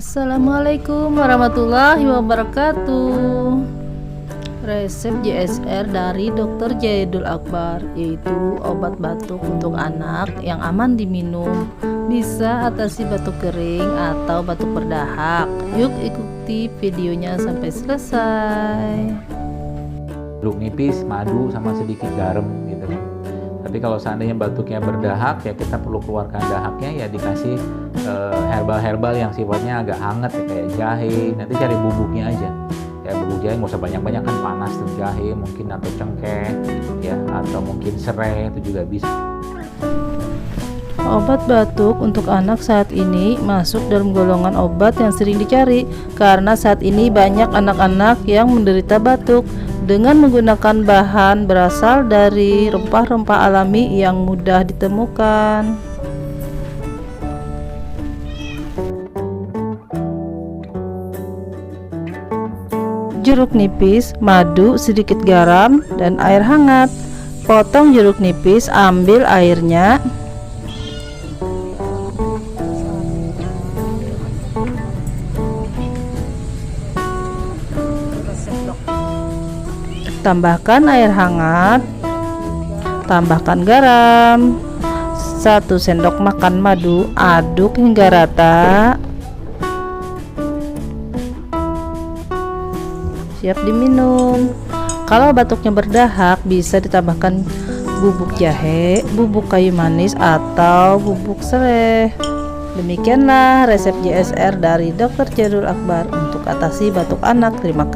Assalamualaikum warahmatullahi wabarakatuh. Resep JSR dari Dr. Jaidul Akbar, yaitu obat batuk untuk anak yang aman diminum, bisa atasi batuk kering atau batuk berdahak. Yuk ikuti videonya sampai selesai. Jeruk nipis, madu, sama sedikit garam gitu kan. Tapi kalau seandainya batuknya berdahak, ya kita perlu keluarkan dahaknya, ya dikasih herbal-herbal yang sifatnya agak hangat ya, kayak jahe. Nanti cari bubuknya aja, ya bubuk jahe nggak usah banyak-banyak kan, panas tuh jahe mungkin, atau cengkeh ya, atau mungkin serai itu juga bisa. Obat batuk untuk anak saat ini masuk dalam golongan obat yang sering dicari karena saat ini banyak anak-anak yang menderita batuk. Dengan menggunakan bahan berasal dari rempah-rempah alami yang mudah ditemukan. Jeruk nipis, madu, sedikit garam, dan air hangat. Potong jeruk nipis, ambil airnya. Tambahkan air hangat, tambahkan garam, 1 sendok makan madu, aduk hingga rata. Siap diminum. Kalau batuknya berdahak, bisa ditambahkan bubuk jahe, bubuk kayu manis, atau bubuk serai. Demikianlah resep JSR dari Dr. Jaidul Akbar untuk atasi batuk anak. Terima kasih.